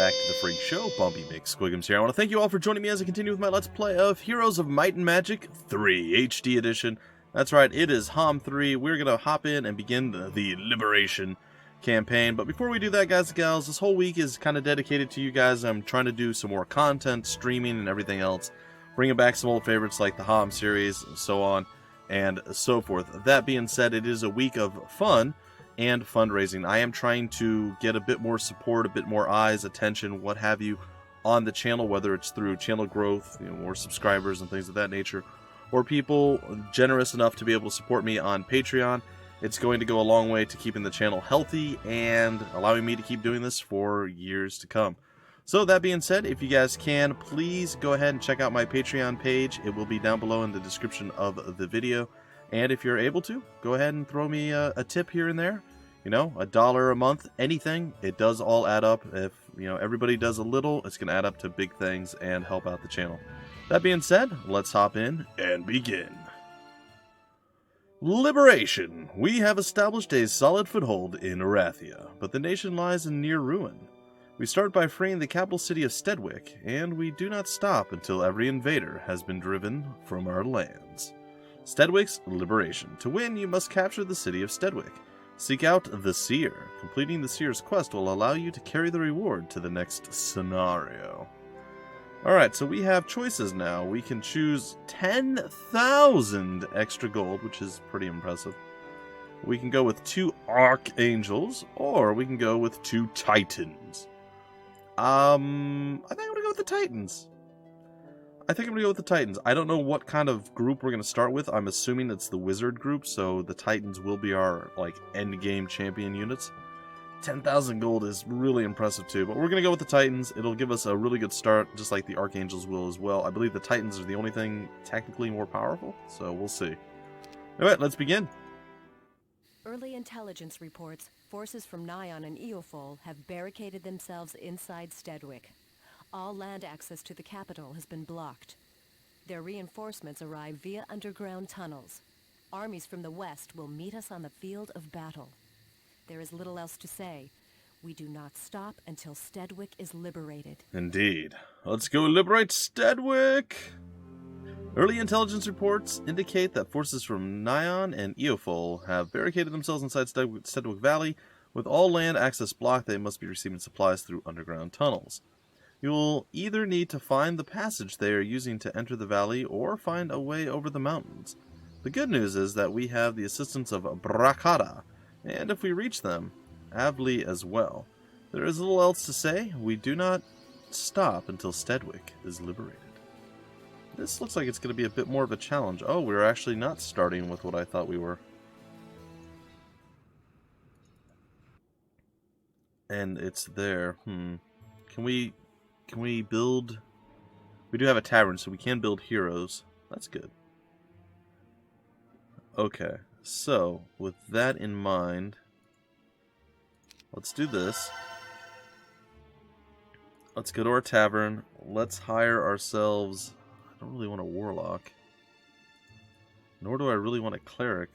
back to the Freak Show. Bumpy makes Squigums here. I want to thank you all for joining me as I continue with my Let's Play of Heroes of Might and Magic 3 HD Edition. That's right, it is HOM 3. We're going to hop in and begin the Liberation campaign. But before we do that, guys and gals, this whole week is kind of dedicated to you guys. I'm trying to do some more content, streaming, and everything else. Bringing back some old favorites like the HOM series, and so on and so forth. That being said, it is a week of fun and fundraising. I am trying to get a bit more support, a bit more eyes, attention, what have you, on the channel, whether it's through channel growth, more subscribers and things of that nature, or people generous enough to be able to support me on Patreon. It's going to go a long way to keeping the channel healthy and allowing me to keep doing this for years to come. So that being said, if you guys can, please go ahead and check out my Patreon page. It will be down below in the description of the video. And if you're able to, go ahead and throw me a tip here and there. $1 a month, anything. It does all add up. If, everybody does a little, it's going to add up to big things and help out the channel. That being said, let's hop in and begin. Liberation. We have established a solid foothold in Arathia, but the nation lies in near ruin. We start by freeing the capital city of Stedwick, and we do not stop until every invader has been driven from our lands. Stedwick's Liberation. To win, you must capture the city of Stedwick. Seek out the Seer. Completing the Seer's quest will allow you to carry the reward to the next scenario. Alright, so we have choices now. We can choose 10,000 extra gold, which is pretty impressive. We can go with 2 Archangels, or we can go with 2 Titans. I think I'm going to go with the Titans. I don't know what kind of group we're going to start with. I'm assuming it's the Wizard group, so the Titans will be our, end-game champion units. 10,000 gold is really impressive, too. But we're going to go with the Titans. It'll give us a really good start, just like the Archangels will as well. I believe the Titans are the only thing technically more powerful, so we'll see. Alright, let's begin. Early intelligence reports forces from Nyon and Eofol have barricaded themselves inside Stedwick. All land access to the capital has been blocked. Their reinforcements arrive via underground tunnels. Armies from the west will meet us on the field of battle. There is little else to say. We do not stop until Stedwick is liberated. Indeed. Let's go liberate Stedwick! Early intelligence reports indicate that forces from Nyon and Eofol have barricaded themselves inside Stedwick Valley. With all land access blocked, they must be receiving supplies through underground tunnels. You will either need to find the passage they are using to enter the valley, or find a way over the mountains. The good news is that we have the assistance of Brakada, and if we reach them, Avli as well. There is little else to say. We do not stop until Stedwick is liberated. This looks like it's going to be a bit more of a challenge. Oh, we're actually not starting with what I thought we were. And it's there. Can we build... We do have a tavern, so we can build heroes. That's good. Okay, so with that in mind, let's do this. Let's go to our tavern. Let's hire ourselves... I don't really want a warlock. Nor do I really want a cleric.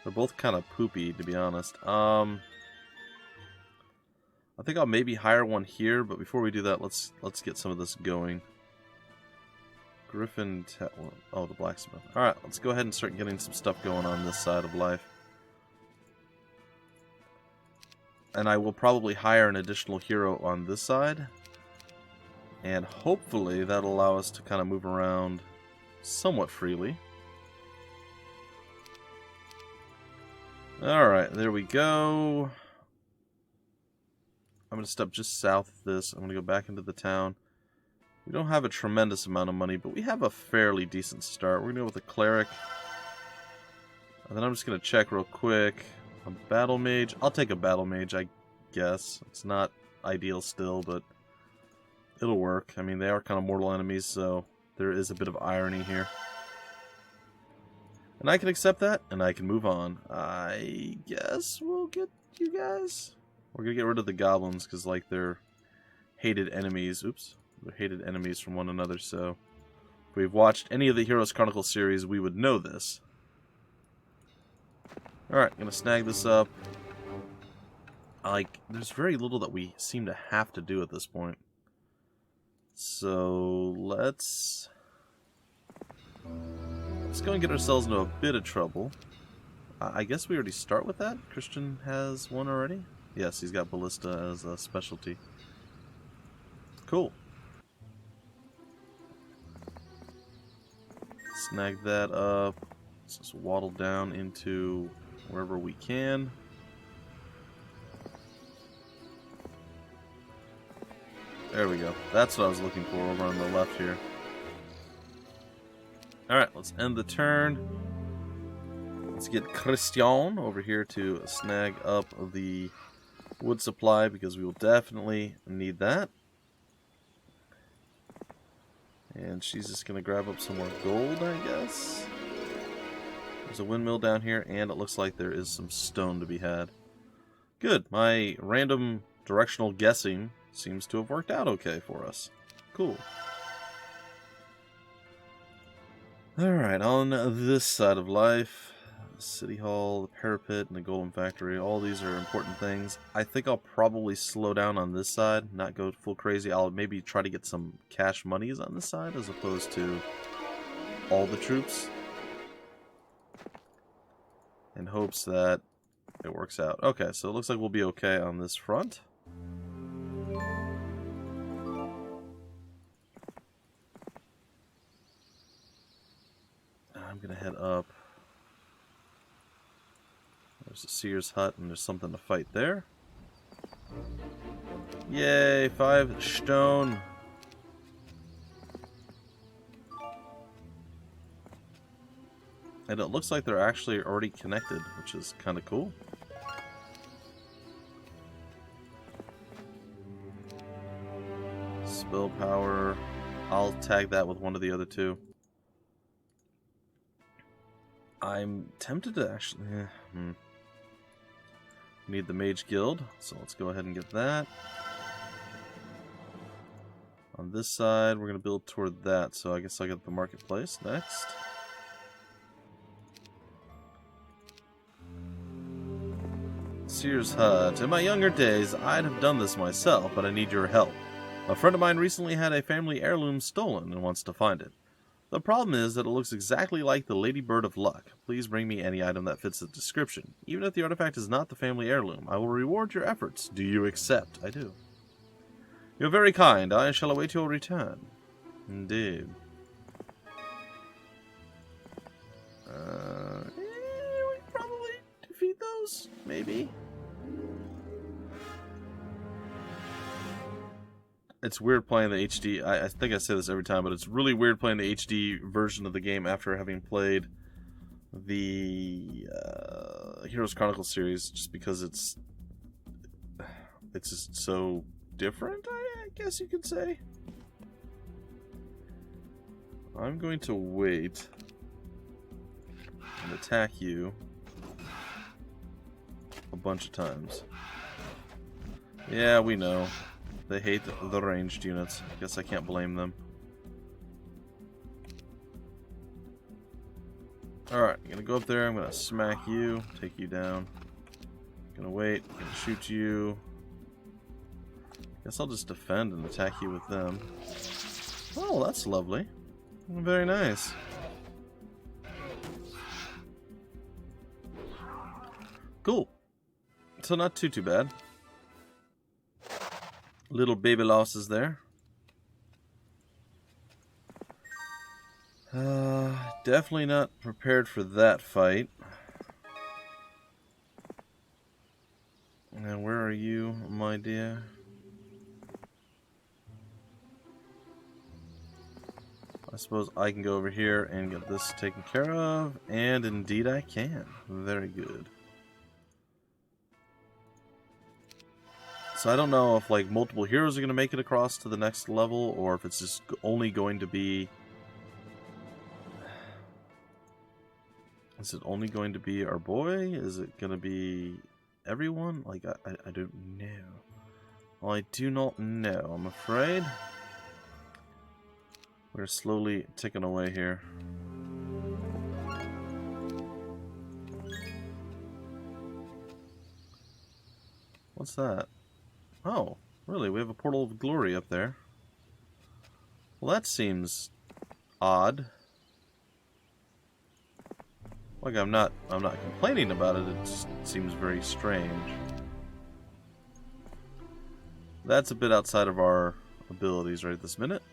They're both kind of poopy, to be honest. I think I'll maybe hire one here, but before we do that, let's get some of this going. Griffin... Oh, the blacksmith. Alright, let's go ahead and start getting some stuff going on this side of life. And I will probably hire an additional hero on this side. And hopefully that'll allow us to kind of move around somewhat freely. Alright, there we go. I'm going to step just south of this. I'm going to go back into the town. We don't have a tremendous amount of money, but we have a fairly decent start. We're going to go with a cleric. And then I'm just going to check real quick. A battle mage. I'll take a battle mage, I guess. It's not ideal still, but it'll work. I mean, they are kind of mortal enemies, so there is a bit of irony here. And I can accept that, and I can move on. I guess we'll get you guys. We're going to get rid of the goblins, because, they're hated enemies. Oops. They're hated enemies from one another, so if we've watched any of the Heroes Chronicles series, we would know this. Alright, gonna snag this up. like, there's very little that we seem to have to do at this point. So let's go and get ourselves into a bit of trouble. I guess we already start with that. Christian has one already. Yes, he's got ballista as a specialty. Cool. Snag that up. Let's just waddle down into wherever we can. There we go. That's what I was looking for over on the left here. Alright, let's end the turn. Let's get Christian over here to snag up the wood supply because we will definitely need that. And she's just going to grab up some more gold, I guess. There's a windmill down here, and it looks like there is some stone to be had. Good. My random directional guessing seems to have worked out okay for us. Cool. Alright, on this side of life, City Hall, the Parapet, and the Golem Factory, all these are important things. I think I'll probably slow down on this side, not go full crazy. I'll maybe try to get some cash monies on this side as opposed to all the troops, in hopes that it works out. Okay, so it looks like we'll be okay on this front. I'm gonna head up. There's a Seer's hut, and there's something to fight there. Yay, 5 stone. And it looks like they're actually already connected, which is kind of cool. Spell power. I'll tag that with one of the other two. I'm tempted to actually... Need the Mage Guild, so let's go ahead and get that. On this side, we're going to build toward that, so I guess I'll get the marketplace next. Seer's hut. In my younger days, I'd have done this myself, but I need your help. A friend of mine recently had a family heirloom stolen and wants to find it. The problem is that it looks exactly like the Lady Bird of Luck. Please bring me any item that fits the description. Even if the artifact is not the family heirloom, I will reward your efforts. Do you accept? I do. You're very kind. I shall await your return. Indeed. We probably defeat those? Maybe. It's weird playing the HD. I think I say this every time, but it's really weird playing the HD version of the game after having played the Heroes Chronicles series, just because it's just so different, I guess you could say. I'm going to wait and attack you a bunch of times. Yeah, we know. They hate the ranged units. I guess I can't blame them. Alright, I'm gonna go up there, I'm gonna smack you, take you down. Gonna wait, gonna shoot you. Guess I'll just defend and attack you with them. Oh, that's lovely. Very nice. Cool. So not too bad. Little baby losses there. Definitely not prepared for that fight. And where are you, my dear? I suppose I can go over here and get this taken care of. And indeed I can. Very good. So I don't know if like multiple heroes are going to make it across to the next level, or if it's just only going to be... Is it only going to be our boy? Is it going to be everyone? Like, I don't know. Well, I do not know, I'm afraid. We're slowly ticking away here. What's that? Oh, really? We have a portal of glory up there. Well, that seems odd. Like, I'm not complaining about it. It just seems very strange. That's a bit outside of our abilities right this minute.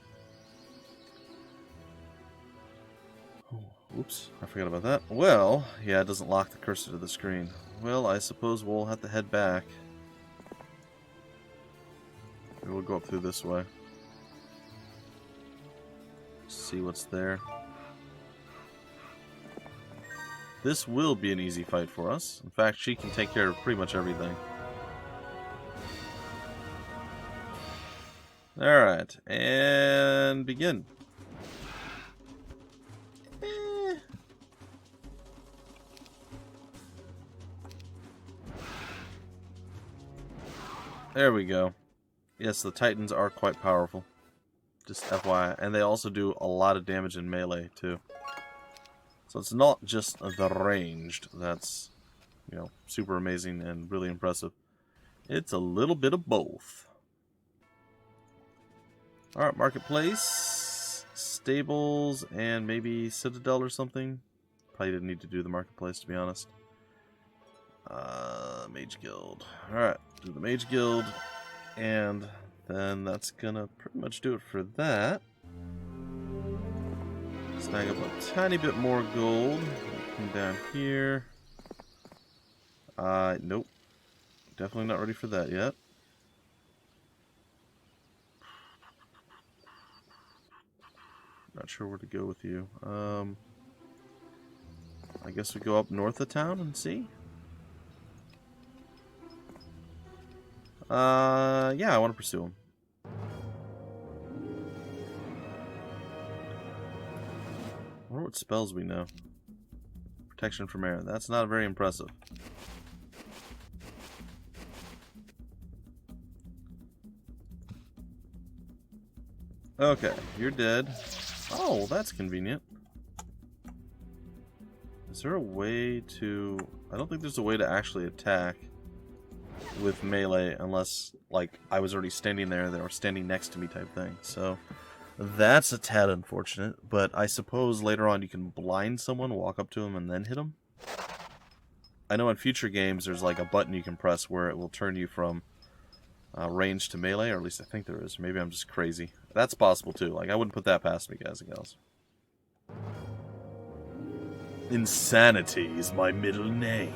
Oh, oops, I forgot about that. Well, yeah, it doesn't lock the cursor to the screen. Well, I suppose we'll have to head back. Maybe we'll go up through this way. See what's there. This will be an easy fight for us. In fact, she can take care of pretty much everything. Alright, and begin. There we go. Yes, the Titans are quite powerful. Just FYI. And they also do a lot of damage in melee, too. So it's not just the ranged that's, you know, super amazing and really impressive. It's a little bit of both. Alright, Marketplace, Stables, and maybe Citadel or something. Probably didn't need to do the Marketplace, to be honest. Mage Guild. Alright, do the Mage Guild, and then that's gonna pretty much do it for that. Snag up a tiny bit more gold. Come down here. Nope. Definitely not ready for that yet. Not sure where to go with you. I guess we go up north of town and see. Yeah, I want to pursue him. I wonder what spells we know. Protection from air. That's not very impressive. Okay, you're dead. Oh, well, that's convenient. Is there a way to... I don't think there's a way to actually attack with melee unless, like, I was already standing there, they were standing next to me type thing. So, that's a tad unfortunate, but I suppose later on you can blind someone, walk up to them, and then hit them. I know in future games there's, like, a button you can press where it will turn you from range to melee, or at least I think there is. Maybe I'm just crazy. That's possible, too. Like, I wouldn't put that past me, guys and gals. Insanity is my middle name.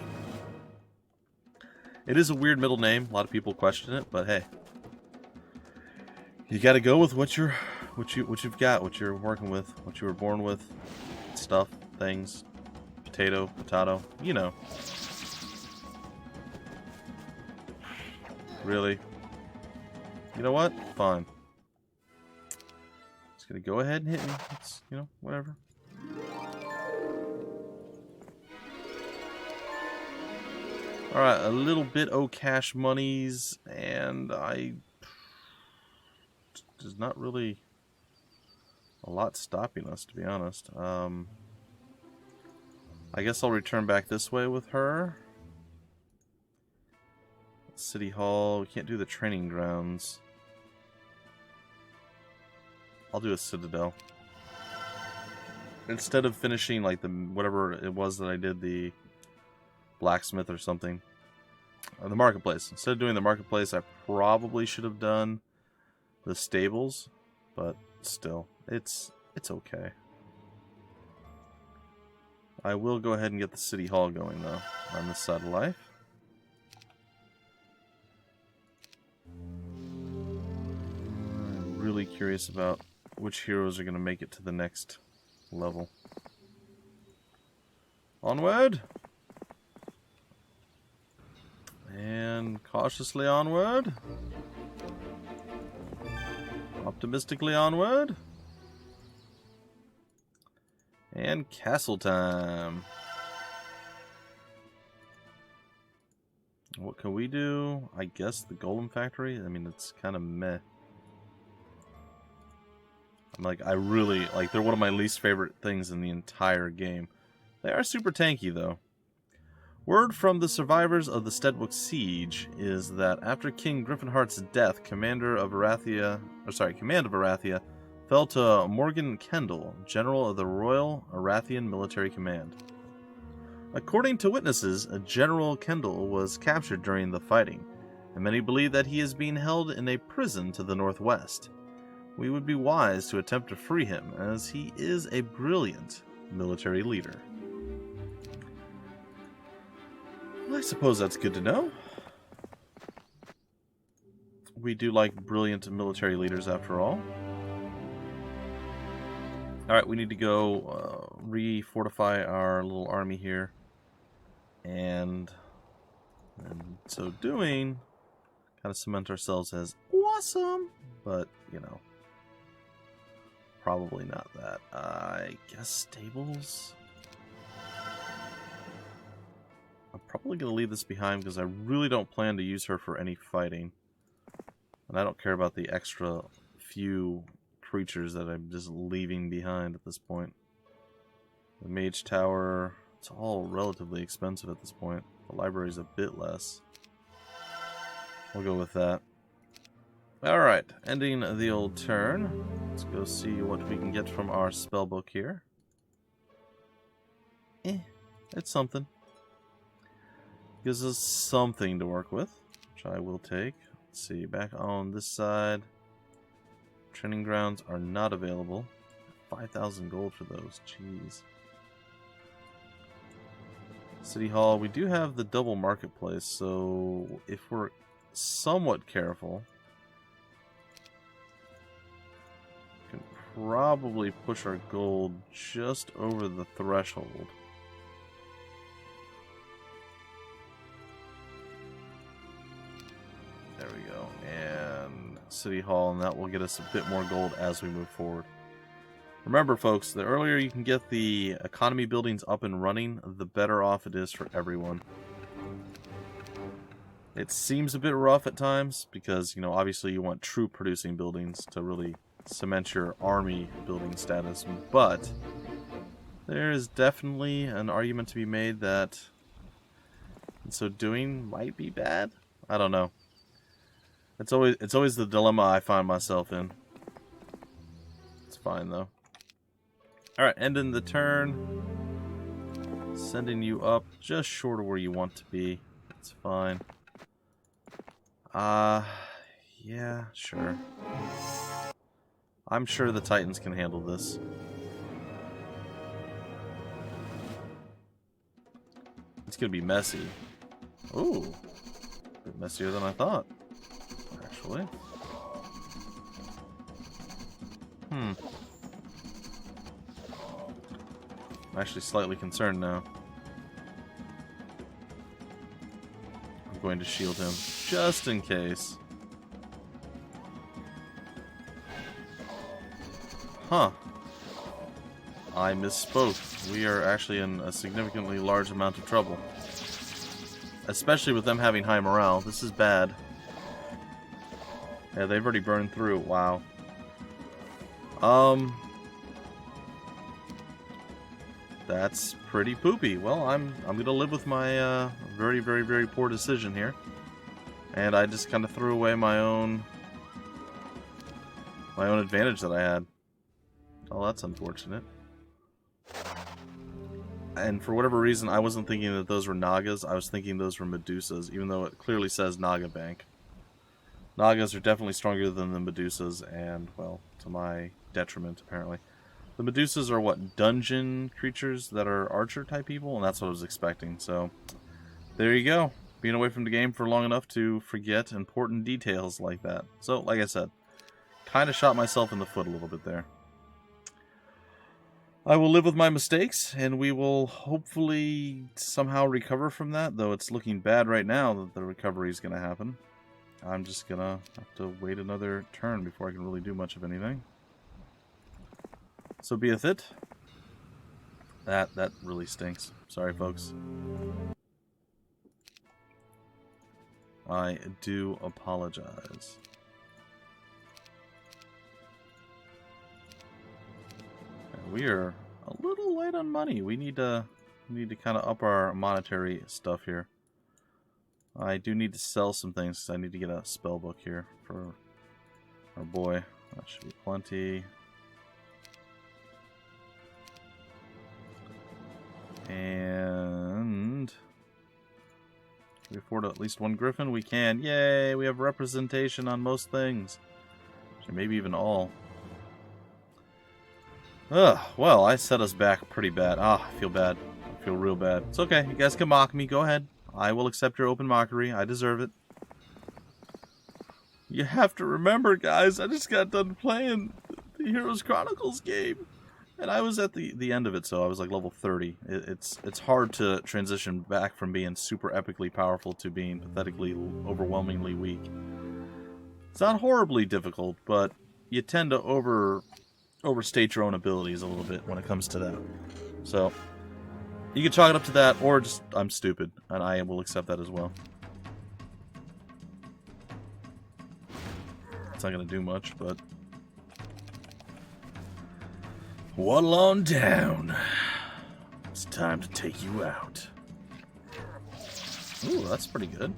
It is a weird middle name. A lot of people question it, but hey, you got to go with what you've got, what you're working with, what you were born with, stuff, things, potato, you know. Really? You know what? Fine. Just gonna go ahead and hit me. It's, you know, whatever. Alright, a little bit of cash monies, and there's not really a lot stopping us, to be honest. I guess I'll return back this way with her. City Hall, we can't do the training grounds. I'll do a Citadel. Instead of finishing, like, the whatever it was that I did, the blacksmith or something. The marketplace. Instead of doing the marketplace, I probably should have done the stables, but still, it's okay. I will go ahead and get the city hall going though on this side of life. I'm really curious about which heroes are going to make it to the next level. Onward! And cautiously onward. Optimistically onward. And castle time. What can we do? I guess the golem factory? I mean, it's kind of meh. I'm like, I really, like, they're one of my least favorite things in the entire game. They are super tanky, though. Word from the survivors of the Steadwick siege is that after King Griffinheart's death, command of Arathia fell to Morgan Kendall, general of the Royal Arathian Military Command. According to witnesses, General Kendall was captured during the fighting, and many believe that he is being held in a prison to the northwest. We would be wise to attempt to free him, as he is a brilliant military leader. I suppose that's good to know. We do like brilliant military leaders, after all. Alright, we need to go re-fortify our little army here. And in so doing, kind of cement ourselves as awesome. But, you know, probably not that. I guess stables? I'm probably going to leave this behind because I really don't plan to use her for any fighting. And I don't care about the extra few creatures that I'm just leaving behind at this point. The Mage Tower, it's all relatively expensive at this point. The library's a bit less. We'll go with that. Alright, ending the old turn. Let's go see what we can get from our spellbook here. It's something. Gives us something to work with, which I will take. Let's see, back on this side. Training grounds are not available. 5,000 gold for those, jeez. City Hall, we do have the double marketplace, so if we're somewhat careful, we can probably push our gold just over the threshold. There we go. And City Hall, and that will get us a bit more gold as we move forward. Remember, folks, the earlier you can get the economy buildings up and running, the better off it is for everyone. It seems a bit rough at times because, you know, obviously you want troop producing buildings to really cement your army building status, but there is definitely an argument to be made that in so doing might be bad. I don't know. It's always the dilemma I find myself in. It's fine though. Alright, ending the turn. Sending you up just short of where you want to be. It's fine. Yeah, sure. I'm sure the Titans can handle this. It's gonna be messy. Ooh. A bit messier than I thought. Actually. I'm actually slightly concerned now. I'm going to shield him, just in case. Huh. I misspoke. We are actually in a significantly large amount of trouble. Especially with them having high morale. This is bad. Yeah, they've already burned through. Wow. That's pretty poopy. Well, I'm gonna live with my very, very, very poor decision here. And I just kind of threw away my own advantage that I had. Oh, that's unfortunate. And for whatever reason, I wasn't thinking that those were Nagas. I was thinking those were Medusas, even though it clearly says Naga Bank. Nagas are definitely stronger than the Medusas, and, well, to my detriment, apparently. The Medusas are, what, dungeon creatures that are archer-type people? And that's what I was expecting, so there you go. Being away from the game for long enough to forget important details like that. So, like I said, kind of shot myself in the foot a little bit there. I will live with my mistakes, and we will hopefully somehow recover from that, though it's looking bad right now that the recovery is going to happen. I'm just going to have to wait another turn before I can really do much of anything. So beeth it. That really stinks. Sorry, folks. I do apologize. We are a little light on money. We need to We need to kind of up our monetary stuff here. I do need to sell some things because I need to get a spell book here for our boy. That should be plenty. And can we afford at least one griffin? We can. Yay! We have representation on most things. Actually, maybe even all. Ugh, well, I set us back pretty bad. Ah, I feel bad. I feel real bad. It's okay. You guys can mock me. Go ahead. I will accept your open mockery. I deserve it. You have to remember, guys, I just got done playing the Heroes Chronicles game. And I was at the end of it, so I was like level 30. It's hard to transition back from being super epically powerful to being pathetically, overwhelmingly weak. It's not horribly difficult, but you tend to overstate your own abilities a little bit when it comes to that. So, you can chalk it up to that, or just, I'm stupid, and I will accept that as well. It's not going to do much, but... Waddle on down. It's time to take you out. Ooh, that's pretty good.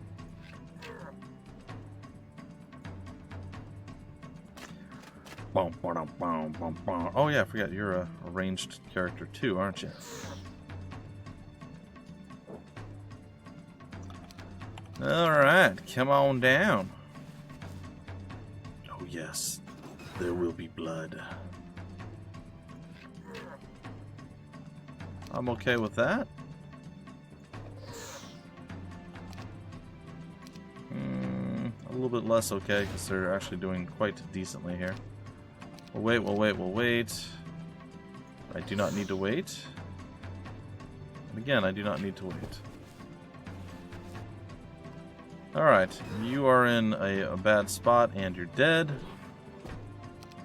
Oh yeah, I forgot you're a ranged character too, aren't you? Alright, come on down. Oh yes, there will be blood. I'm okay with that. A little bit less okay, because they're actually doing quite decently here. We'll wait, we'll wait, we'll wait. I do not need to wait. And again, I do not need to wait. Alright, you are in a bad spot, and you're dead.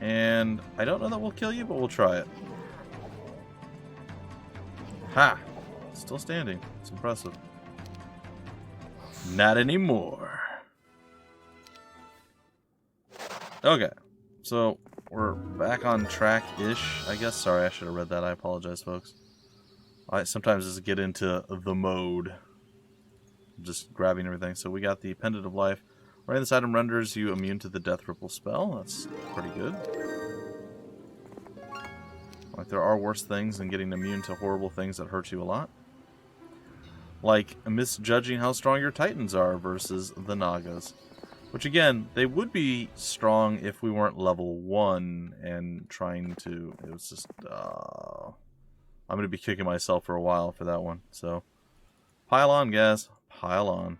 And I don't know that we'll kill you, but we'll try it. Ha! Still standing. It's impressive. Not anymore. Okay. So, we're back on track-ish, I guess. Sorry, I should have read that. I apologize, folks. I sometimes just get into the mode. Just grabbing everything. So we got the Pendant of Life. Right, this item renders you immune to the Death Ripple spell. That's pretty good. Like, there are worse things than getting immune to horrible things that hurt you a lot. Like misjudging how strong your Titans are versus the Nagas. Which, again, they would be strong if we weren't level 1 and trying to... It was just... I'm going to be kicking myself for a while for that one. So, pile on, guys. Pile on.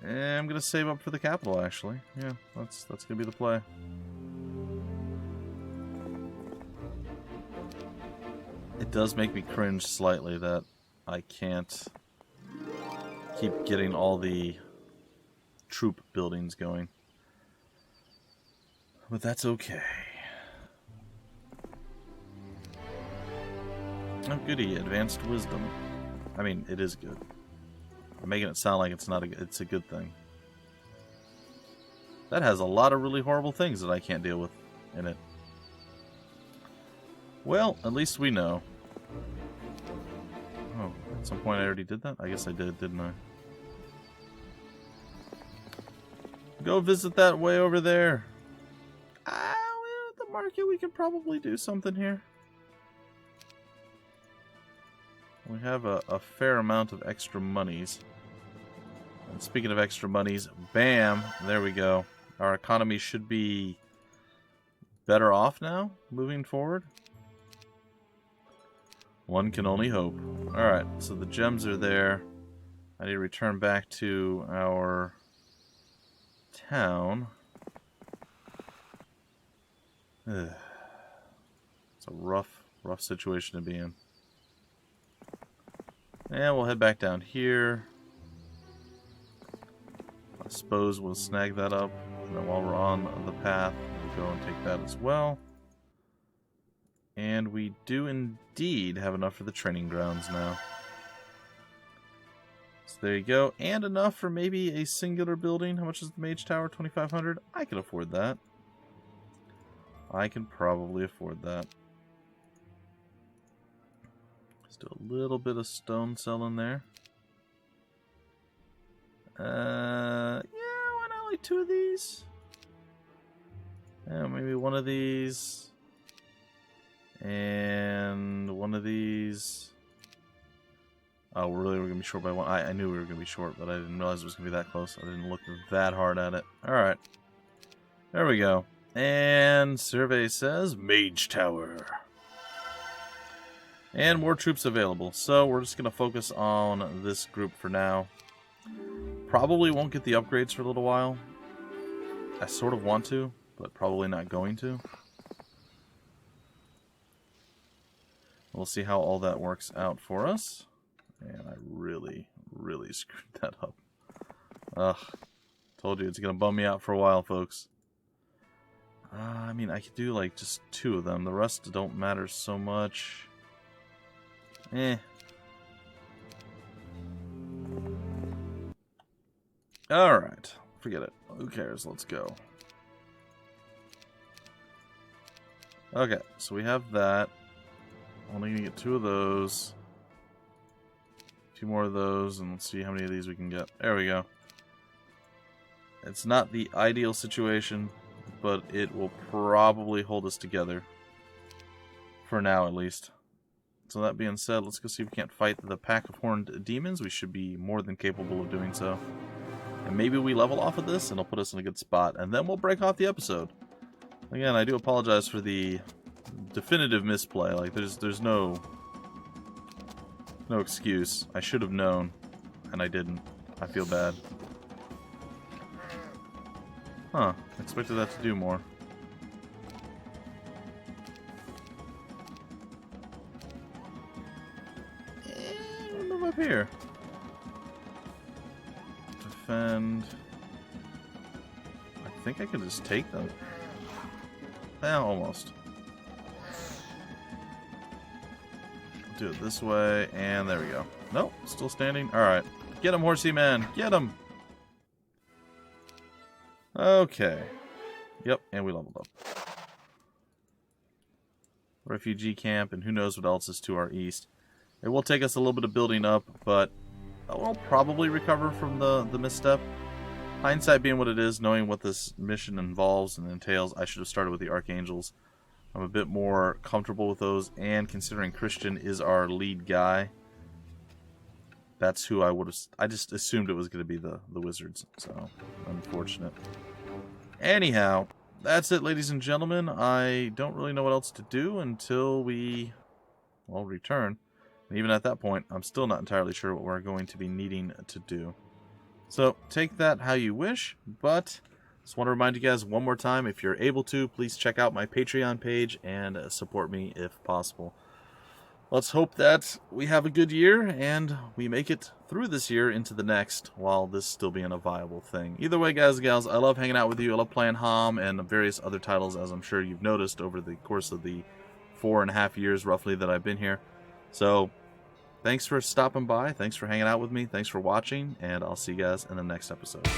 And I'm going to save up for the capital, actually. Yeah, that's going to be the play. It does make me cringe slightly that I can't keep getting all the troop buildings going. But that's okay. Oh goody, advanced wisdom. I mean, it is good. I'm making it sound like it's not it's a good thing. That has a lot of really horrible things that I can't deal with in it. Well, at least we know. Oh, at some point I already did that? I guess I did, didn't I? Go visit that way over there. Ah, well, at the market we can probably do something here. We have a fair amount of extra monies. And speaking of extra monies, bam, there we go. Our economy should be better off now, moving forward. One can only hope. Alright, so the gems are there. I need to return back to our town. Ugh. It's a rough situation to be in. And we'll head back down here. I suppose we'll snag that up. And then while we're on the path, we'll go and take that as well. And we do indeed have enough for the training grounds now. So there you go. And enough for maybe a singular building. How much is the Mage Tower? 2,500? I can afford that. I can probably afford that. do a little bit of stone cell in there. Yeah, why not like 2 of these? Yeah, maybe 1 of these. And 1 of these. Oh, we're going to be short by 1. I knew we were going to be short, but I didn't realize it was going to be that close. I didn't look that hard at it. Alright. There we go. And survey says Mage Tower. And more troops available. So we're just going to focus on this group for now. Probably won't get the upgrades for a little while. I sort of want to, but probably not going to. We'll see how all that works out for us. And I really, really screwed that up. Ugh. Told you it's going to bum me out for a while, folks. I mean, I could do like just 2 of them. The rest don't matter so much. Alright. Forget it. Who cares? Let's go. Okay, so we have that. Only gonna get 2 of those. 2 more of those, and let's see how many of these we can get. There we go. It's not the ideal situation, but it will probably hold us together. For now, at least. So that being said, let's go see if we can't fight the pack of horned demons. We should be more than capable of doing so. And maybe we level off of this, and it'll put us in a good spot. And then we'll break off the episode. Again, I do apologize for the definitive misplay. Like, there's no excuse. I should have known, and I didn't. I feel bad. Huh. Expected that to do more. Move up here. Defend. I think I can just take them. Almost. Do it this way, and there we go. Nope, still standing. Alright. Get him, horsey man. Get him. Okay. Yep, and we leveled up. Refugee camp, and who knows what else is to our east. It will take us a little bit of building up, but we'll probably recover from the misstep. Hindsight being what it is, knowing what this mission involves and entails, I should have started with the Archangels. I'm a bit more comfortable with those, and considering Christian is our lead guy, that's who I would have... I just assumed it was going to be the Wizards, so unfortunate. Anyhow, that's it, ladies and gentlemen. I don't really know what else to do until we, well, return. And even at that point, I'm still not entirely sure what we're going to be needing to do. So, take that how you wish, but just want to remind you guys one more time, if you're able to, please check out my Patreon page and support me if possible. Let's hope that we have a good year and we make it through this year into the next while this still being a viable thing. Either way, guys and gals, I love hanging out with you. I love playing HOM and various other titles, as I'm sure you've noticed over the course of the 4.5 years roughly that I've been here. So, thanks for stopping by. Thanks for hanging out with me. Thanks for watching, and I'll see you guys in the next episode.